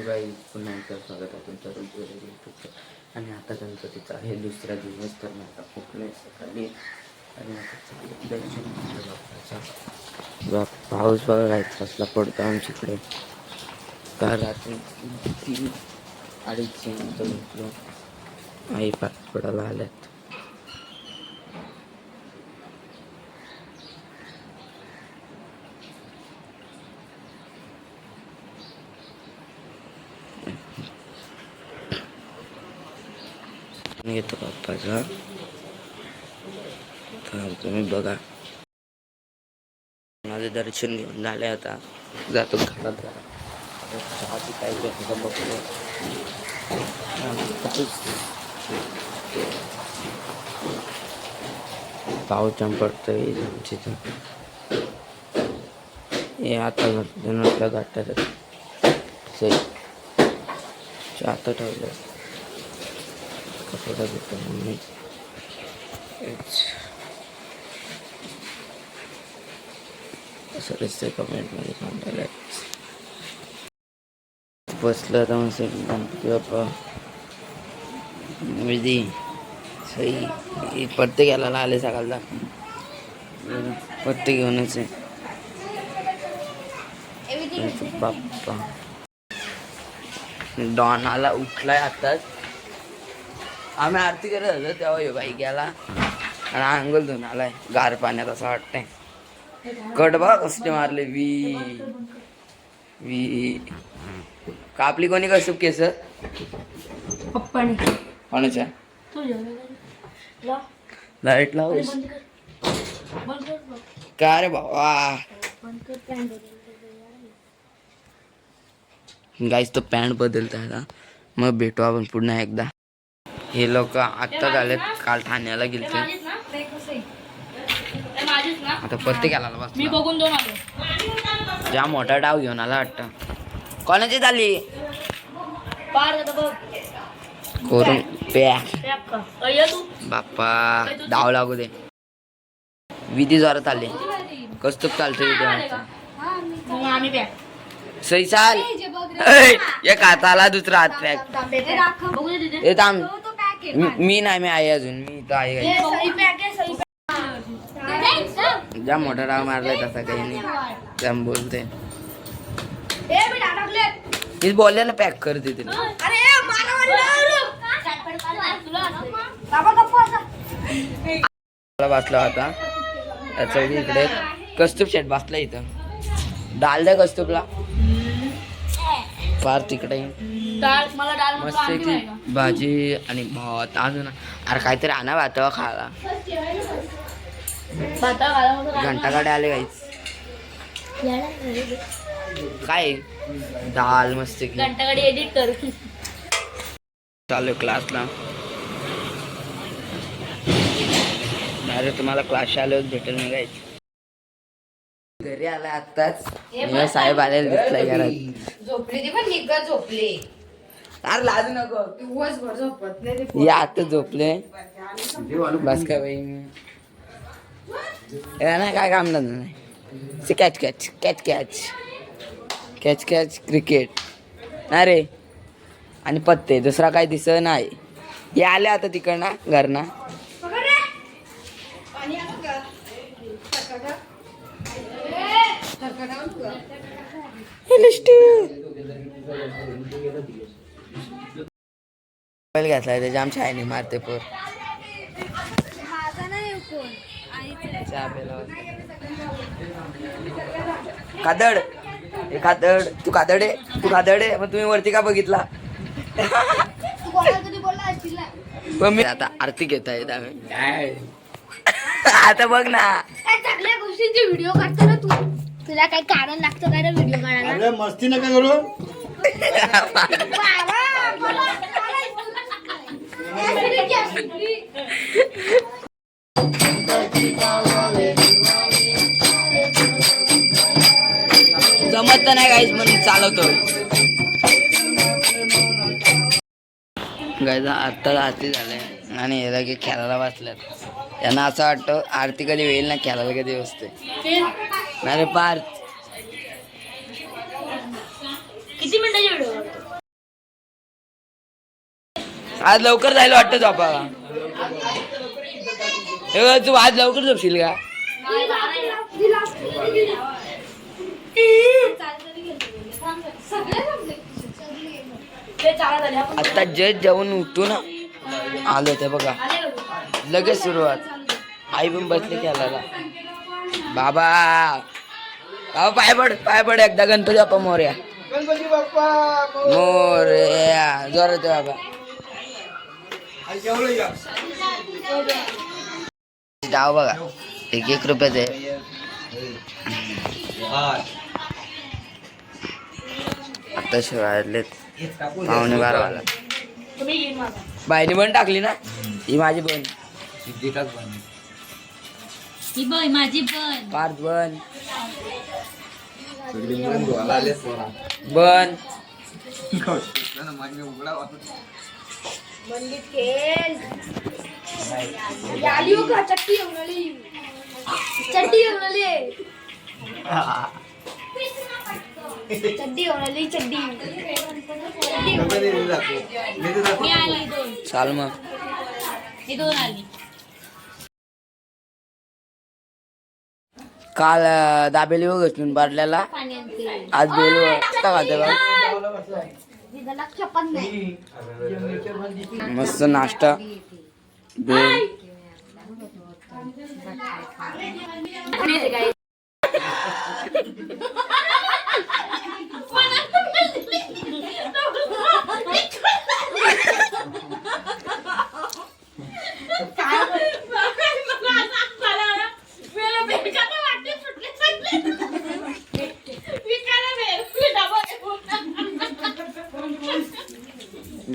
बाई पुन्हा एकदा स्वागत आहे तुमच्या रोज. आणि आता गणपतीचा आहे दुसरा दिवस, तर मला खूप नाही सकाळी आणि आता दर्शन बाप्पाचा. पाऊस बघा काय कसला पडतो आमच्याकडे. काल रात्री 3-2:30 नंतर उठलो, आई पाठ पडायला आल्यात. घेतो बाप्पाचा, तर तुम्ही बघा. माझे दर्शन घेऊन झाले, आता जातो घरात. चहाची काय बघतो. पाऊस पडतोय तिथं. हे आता नसल्या गाठ्यात आता ठेवलं कपडा घेतो मी. असं दिसतंय कमेंटमध्ये सांगायला. बसलं तर मग गणपती बाप्पा विधी सही पत्ते घ्यायला आले सकाळला. पत्ते घेऊनच आहे बाप्पा. डॉन आला, उठलाय आताच. आम्ही आरती करत होतो तेव्हा यो बाई गेला आणि अंघोळ धुवून आलाय गार पाण्यात, असं वाटतंय. कट बघा कसले मारले. वी कापली कोणी कसं केस कोणाच्या लाईट लाव काय रे बाबा. गाईस तो पॅन्ट बदलता आता, मग भेटू आपण पुन्हा एकदा. हे लोक आत्ता झालेत, काल ठाण्याला गेलते. आता पत्ते घालायला बस. ज्या मोठा डाव घेऊन आला वाटतं. कोणाची झाली करून पॅक बाप्पा. डाव लागू दे. विधी जोरात आले. कस्तूप चालतोय सही चाल. एक हाताला दुसरा हात पॅक. मी नाही, मी आहे अजून. मी इथं आहे. ज्या मोठा डाव मारलाय तसा काही नाही. त्या बोलते मी बोलले ना पॅक कर दे तिला. बसला होता त्याचा इकडे कस्तूप शेट बसला इथं. डाल द्या कस्तूपला फार तिकडे. मस्त की भाजी आणि भात अजून. अरे काहीतरी आणा भात खायला. घंटाकडे आले काहीच काय दाल मस्त की. घंटाकडे एडिट कर चालू क्लासला. अरे तुम्हाला क्लास आल्यावर भेटेल मी काहीच. घरी आला आत्ताच. साहेब आलेले दिसलाय घरात. झोपली ती पण निघत झोपली. अरे लाजू नको. दिवसभर झोपत नाही. या आता झोपले बस का बाई. ना काय काम नाही. Catch catch catch catch catch catch cricket अरे आणि पत्ते. दुसरा काय दिसत नाही. हे आले आता तिकडनं घरना. घेतलाय त्याच्या आमच्या आईने मारते पोर. कादड हे कादड. तू कादड आहे, तू कादड आहे. मग तुम्ही वरती का बघितला. पण मी आता आरती घेत आहे. आता बघ ना चांगल्या गोष्टींचे व्हिडिओ काढतो ना तू. तुला काही कारण लागतं काय व्हिडिओ काढायला. मस्ती नका करू. जमत तर नाही काहीच म्हणून चालवतो. गायचा आत्ता आरती झालंय आणि हे लगे खेळायला बसल्यात. यांना असं वाटतं आरती कधी होईल ना, खेळायला कधी बसते. नाही रे पार्थ. किती मिनिटाची व्हिडिओ आज लवकर जायला वाटतं झोपाला. हे बघ, तू आज लवकर झोपशील का? आता जस्ट जाऊन उठून आलो ते बघा, लगेच सुरुवात. आई पण बसली खेळायला. बाबा बाबा पाय पड एकदा गणपती बाप्पा मोरया. गणपती बाप्पा मोरया जोरात बाबा. डाव बघा, 1 रुपयाचं आहे. आता शिवायलेत 11:15. बाईने पण टाकली ना, ही माझी बहीण. ही बघ माझी पण पार्थ बन बन. चट्टी घेऊन आली चड्डी. मी आली 2 चाल मग. ही 2 आली. काल दाबेली व घसलून बारल्याला, पाणी आणते. आज बेलू खाते बघ. मस्त नाश्ता बेल.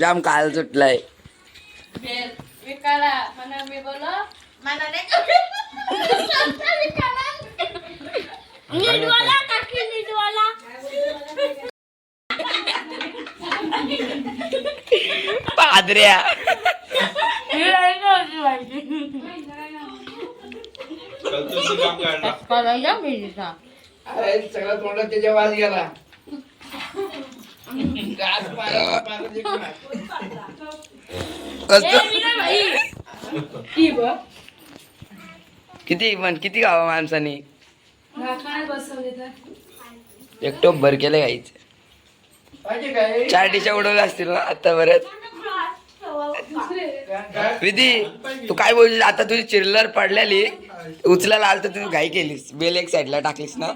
जाम काल सुटलाय. पादऱ्या सगळा तोंडात त्याच्या वाज गेला. किती गावा माणसाने एक टोप भर केलं गाईच. 4 डिशा उडवल्या असतील ना आता परत. विधी तू काय बोलली आता? तुझी चिरलर पडलेली उचलायला आलं तर तू घाई केलीस, बेल एक साईडला टाकलीस ना.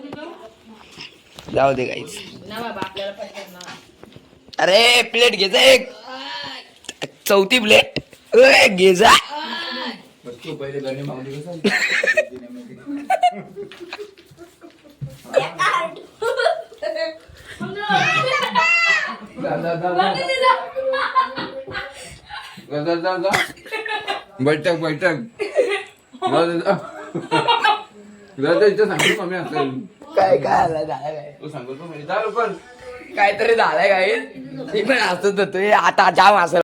जाऊ दे गाईच. अरे प्लेट घे जा, एक 4थी प्लेट घे जा. बैठक कमी असेल. काय झालं काय तू सांगतो पण काहीतरी झालंय काय. मी पण हसत होतो आता जाम असं